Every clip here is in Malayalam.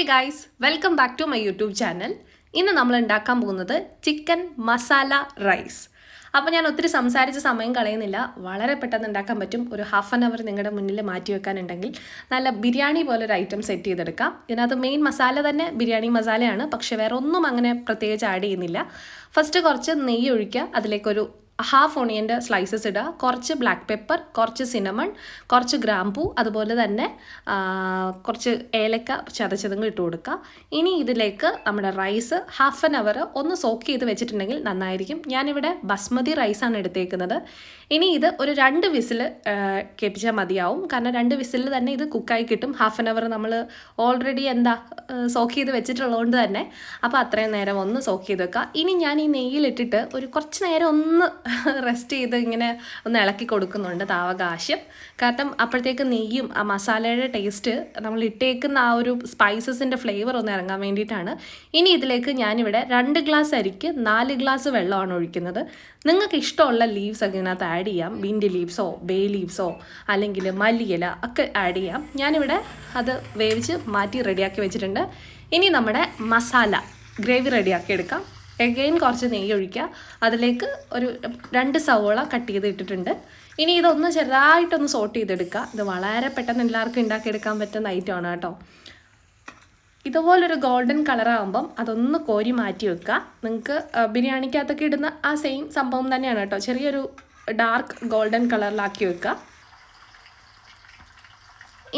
Guys, welcome back to my YouTube channel. ഇന്ന് നമ്മൾ ഉണ്ടാക്കാൻ പോകുന്നത് ചിക്കൻ മസാല റൈസ്. അപ്പോൾ ഞാൻ ഒത്തിരി സംസാരിച്ച സമയം കളയുന്നില്ല, വളരെ പെട്ടെന്ന് ഉണ്ടാക്കാൻ പറ്റും. ഒരു ഹാഫ് ആൻ അവർ നിങ്ങളുടെ മുന്നിൽ മാറ്റി വെക്കാനുണ്ടെങ്കിൽ നല്ല ബിരിയാണി പോലെ ഒരു ഐറ്റം സെറ്റ് ചെയ്തെടുക്കാം. ഇതിനകത്ത് മെയിൻ മസാല തന്നെ ബിരിയാണി മസാലയാണ്, പക്ഷേ വേറെ ഒന്നും അങ്ങനെ പ്രത്യേകിച്ച് ആഡ് ചെയ്യുന്നില്ല. ഫസ്റ്റ് കുറച്ച് നെയ്യ് ഒഴിക്കുക, അതിലേക്കൊരു ഹാഫ് ഓണിയൻ്റെ സ്ലൈസസ് ഇടുക, കുറച്ച് ബ്ലാക്ക് പെപ്പർ, കുറച്ച് സിനമൺ, കുറച്ച് ഗ്രാമ്പൂ, അതുപോലെ തന്നെ കുറച്ച് ഏലക്ക ചതച്ചതും ഇട്ട് കൊടുക്കുക. ഇനി ഇതിലേക്ക് നമ്മുടെ റൈസ് ഹാഫ് ആൻ അവർ ഒന്ന് സോക്ക് ചെയ്ത് വെച്ചിട്ടുണ്ടെങ്കിൽ നന്നായിരിക്കും. ഞാനിവിടെ ബസ്മതി റൈസാണ് എടുത്തേക്കുന്നത്. ഇനി ഇത് ഒരു 2 വിസിൽ കേൾപ്പിച്ചാൽ മതിയാവും, കാരണം 2 വിസിലിൽ തന്നെ ഇത് കുക്കായി കിട്ടും. ഹാഫ് ആൻ അവർ നമ്മൾ ഓൾറെഡി സോക്ക് ചെയ്ത് വെച്ചിട്ടുള്ളതുകൊണ്ട് തന്നെ. അപ്പോൾ അത്രയും നേരം ഒന്ന് സോക്ക് ചെയ്ത് വെക്കുക. ഇനി ഞാൻ ഈ നെയ്യിലിട്ടിട്ട് ഒരു കുറച്ച് നേരം ഒന്ന് റെസ്റ്റ് ചെയ്ത് ഇങ്ങനെ ഒന്ന് ഇളക്കി കൊടുക്കുന്നുണ്ട് താവകാശം. കാരണം അപ്പോഴത്തേക്ക് നെയ്യും ആ മസാലയുടെ ടേസ്റ്റ് നമ്മൾ ഇട്ടേക്കുന്ന ആ ഒരു സ്പൈസസിൻ്റെ ഫ്ലേവർ ഒന്ന് ഇറങ്ങാൻ വേണ്ടിയിട്ടാണ്. ഇനി ഇതിലേക്ക് ഞാനിവിടെ 2 ഗ്ലാസ് അരിക്ക് 4 ഗ്ലാസ് വെള്ളമാണ് ഒഴിക്കുന്നത്. നിങ്ങൾക്ക് ഇഷ്ടമുള്ള ലീവ്സ് ഒക്കെ ഇതിനകത്ത് ആഡ് ചെയ്യാം. ബിൻഡ് ലീവ്സോ ബേ ലീവ്സോ അല്ലെങ്കിൽ മല്ലിയില ഒക്കെ ആഡ് ചെയ്യാം. ഞാനിവിടെ അത് വേവിച്ച് മാറ്റി റെഡിയാക്കി വെച്ചിട്ടുണ്ട്. ഇനി നമ്മുടെ മസാല ഗ്രേവി റെഡിയാക്കി എടുക്കാം. എഗെയിൻ കുറച്ച് നെയ്യ് ഒഴിക്കുക, അതിലേക്ക് ഒരു 2 സവോള കട്ട് ചെയ്ത് ഇട്ടിട്ടുണ്ട്. ഇനി ഇതൊന്ന് ചെറുതായിട്ടൊന്ന് സോട്ട് ചെയ്തെടുക്കുക. ഇത് വളരെ പെട്ടെന്ന് എല്ലാവർക്കും ഉണ്ടാക്കിയെടുക്കാൻ പറ്റുന്ന ഐറ്റമാണ് കേട്ടോ. ഇതുപോലൊരു ഗോൾഡൻ കളറാകുമ്പം അതൊന്ന് കോരി മാറ്റി വെക്കുക. നിങ്ങൾക്ക് ബിരിയാണിക്കകത്തൊക്കെ ഇടുന്ന ആ സെയിം സംഭവം തന്നെയാണ് കേട്ടോ. ചെറിയൊരു ഡാർക്ക് ഗോൾഡൻ കളറിലാക്കി വെക്കുക.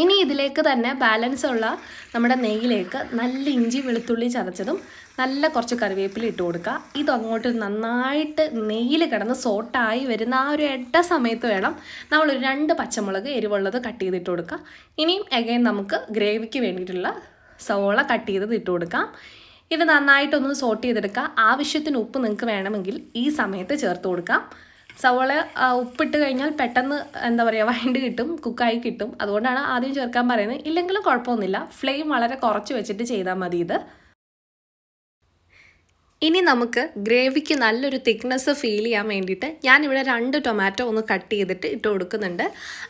ഇനി ഇതിലേക്ക് തന്നെ ബാലൻസ് ഉള്ള നമ്മുടെ നെയ്യിലേക്ക് നല്ല ഇഞ്ചി വെളുത്തുള്ളി ചതച്ചതും നല്ല കുറച്ച് കറിവേപ്പില ഇട്ട് കൊടുക്കുക. ഇതങ്ങോട്ട് നന്നായിട്ട് നെയ്യിൽ കിടന്ന് സോട്ടായി വരുന്ന ആ ഒരു സമയത്ത് വേണം നമ്മളൊരു 2 പച്ചമുളക് എരിവുള്ളത് കട്ട് ചെയ്തിട്ട് കൊടുക്കുക. ഇനിയും എഗൈൻ നമുക്ക് ഗ്രേവിക്ക് വേണ്ടിയിട്ടുള്ള സവോള കട്ട് ചെയ്തത് ഇട്ട് കൊടുക്കാം. ഇത് നന്നായിട്ടൊന്ന് സോട്ട് ചെയ്തെടുക്കുക. ആവശ്യത്തിന് ഉപ്പ് നിങ്ങൾക്ക് വേണമെങ്കിൽ ഈ സമയത്ത് ചേർത്ത് കൊടുക്കാം. സവോള ഉപ്പിട്ട് കഴിഞ്ഞാൽ പെട്ടെന്ന് വഴണ്ട് കിട്ടും, കുക്കായി കിട്ടും. അതുകൊണ്ടാണ് ആദ്യം ചേർക്കാൻ പറയുന്നത്. ഇല്ലെങ്കിലും കുഴപ്പമൊന്നുമില്ല, ഫ്ലെയിം വളരെ കുറച്ച് വെച്ചിട്ട് ചെയ്താൽ മതി ഇത്. ഇനി നമുക്ക് ഗ്രേവിക്ക് നല്ലൊരു തിക്നെസ് ഫീൽ ചെയ്യാൻ വേണ്ടിയിട്ട് ഞാനിവിടെ 2 ടൊമാറ്റോ ഒന്ന് കട്ട് ചെയ്തിട്ട് ഇട്ട് കൊടുക്കുന്നുണ്ട്.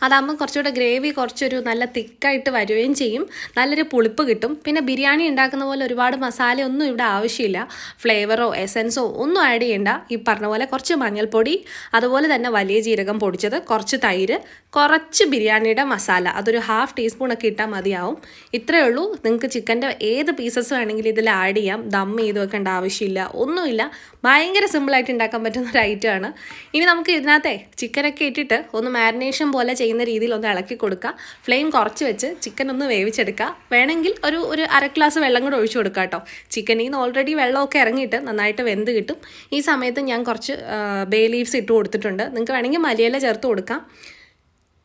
അതാകുമ്പോൾ കുറച്ചുകൂടെ ഗ്രേവി കുറച്ചൊരു നല്ല തിക്കായിട്ട് വരികയും ചെയ്യും, നല്ലൊരു പുളിപ്പ് കിട്ടും. പിന്നെ ബിരിയാണി ഉണ്ടാക്കുന്ന പോലെ ഒരുപാട് മസാലയൊന്നും ഇവിടെ ആവശ്യമില്ല. ഫ്ലേവറോ എസൻസോ ഒന്നും ആഡ് ചെയ്യേണ്ട. ഈ പറഞ്ഞ പോലെ കുറച്ച് മഞ്ഞൾപ്പൊടി, അതുപോലെ തന്നെ വലിയ ജീരകം പൊടിച്ചത്, കുറച്ച് തൈര്, കുറച്ച് ബിരിയാണിയുടെ മസാല, അതൊരു ഹാഫ് ടീസ്പൂണൊക്കെ ഇട്ടാൽ മതിയാവും. ഇത്രയേ ഉള്ളൂ. നിങ്ങൾക്ക് ചിക്കൻ്റെ ഏത് പീസസ് വേണമെങ്കിലും ഇതിൽ ആഡ് ചെയ്യാം. ദം ചെയ്ത് വെക്കേണ്ട ആവശ്യമില്ല, ഒന്നുമില്ല. ഭയങ്കര സിമ്പിളായിട്ട് ഉണ്ടാക്കാൻ പറ്റുന്ന ഒരു ഐറ്റമാണ്. ഇനി നമുക്ക് ഇതിനകത്തെ ചിക്കനൊക്കെ ഇട്ടിട്ട് ഒന്ന് മാരിനേഷൻ പോലെ ചെയ്യുന്ന രീതിയിൽ ഒന്ന് ഇളക്കി കൊടുക്കുക. ഫ്ലെയിം കുറച്ച് വെച്ച് ചിക്കൻ ഒന്ന് വേവിച്ചെടുക്കുക. വേണമെങ്കിൽ ഒരു 1/2 ഗ്ലാസ് വെള്ളം കൂടെ ഒഴിച്ചു കൊടുക്കുക കേട്ടോ. ചിക്കനിൽ നിന്ന് ഓൾറെഡി വെള്ളമൊക്കെ ഇറങ്ങിയിട്ട് നന്നായിട്ട് വെന്ത് കിട്ടും. ഈ സമയത്ത് ഞാൻ കുറച്ച് ബേ ലീവ്സ് ഇട്ട് കൊടുത്തിട്ടുണ്ട്. നിങ്ങൾക്ക് വേണമെങ്കിൽ മല്ലിയില ചേർത്ത് കൊടുക്കാം.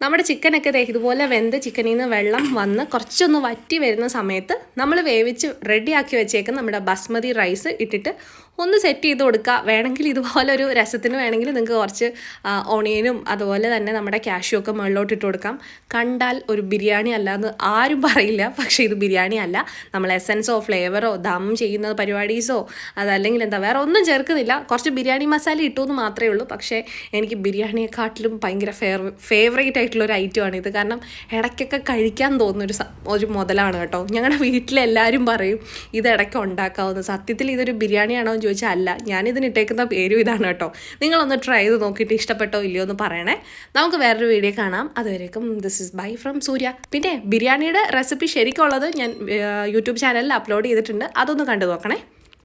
നമ്മുടെ ചിക്കനൊക്കെ ഇതുപോലെ വെന്ത് ചിക്കനിൽ നിന്ന് വെള്ളം വന്ന് കുറച്ചൊന്ന് വറ്റി വരുന്ന സമയത്ത് നമ്മൾ വേവിച്ച് റെഡിയാക്കി വെച്ചേക്കുന്ന നമ്മുടെ ബസ്മതി റൈസ് ഇട്ടിട്ട് ഒന്ന് സെറ്റ് ചെയ്ത് കൊടുക്കുക. വേണമെങ്കിൽ ഇതുപോലൊരു രസത്തിന് വേണമെങ്കിൽ നിങ്ങൾക്ക് കുറച്ച് ഓണിയനും അതുപോലെ തന്നെ നമ്മുടെ കാഷ്യൂ ഒക്കെ മുകളിലോട്ട് ഇട്ട് കൊടുക്കാം. കണ്ടാൽ ഒരു ബിരിയാണി അല്ല എന്ന് ആരും പറയില്ല, പക്ഷേ ഇത് ബിരിയാണി അല്ല. നമ്മൾ എസൻസോ ഫ്ലേവറോ ദം ചെയ്യുന്ന പരിപാടീസോ അതല്ലെങ്കിൽ വേറെ ഒന്നും ചേർക്കുന്നില്ല. കുറച്ച് ബിരിയാണി മസാല ഇട്ടു എന്ന് മാത്രമേ ഉള്ളൂ. പക്ഷേ എനിക്ക് ബിരിയാണിയെക്കാട്ടിലും ഭയങ്കര ഫേവറേറ്റ് ആയിട്ടുള്ളൊരു ഐറ്റമാണ് ഇത്. കാരണം ഇടയ്ക്കൊക്കെ കഴിക്കാൻ തോന്നുന്നൊരു ഒരു മുതലാണ് കേട്ടോ. ഞങ്ങളുടെ വീട്ടിലെല്ലാവരും പറയും ഇത് ഇടയ്ക്ക് ഉണ്ടാക്കാവുന്ന. സത്യത്തിൽ ഇതൊരു ബിരിയാണിയാണോ ചോദിച്ചാൽ അല്ല, ഞാനിതിനിട്ടേക്കുന്ന പേരും ഇതാണ് കേട്ടോ. നിങ്ങളൊന്ന് ട്രൈ ചെയ്ത് നോക്കിയിട്ട് ഇഷ്ടപ്പെട്ടോ ഇല്ലയോ എന്ന് പറയണേ. നമുക്ക് വേറൊരു വീഡിയോ കാണാം. അതുവരേക്കും ദിസ് ഇസ് ബൈ ഫ്രം സൂര്യ. പിന്നെ ബിരിയാണിയുടെ റെസിപ്പി ശരിക്കുള്ളത് ഞാൻ യൂട്യൂബ് ചാനലിൽ അപ്ലോഡ് ചെയ്തിട്ടുണ്ട്, അതൊന്ന് കണ്ടു നോക്കണേ.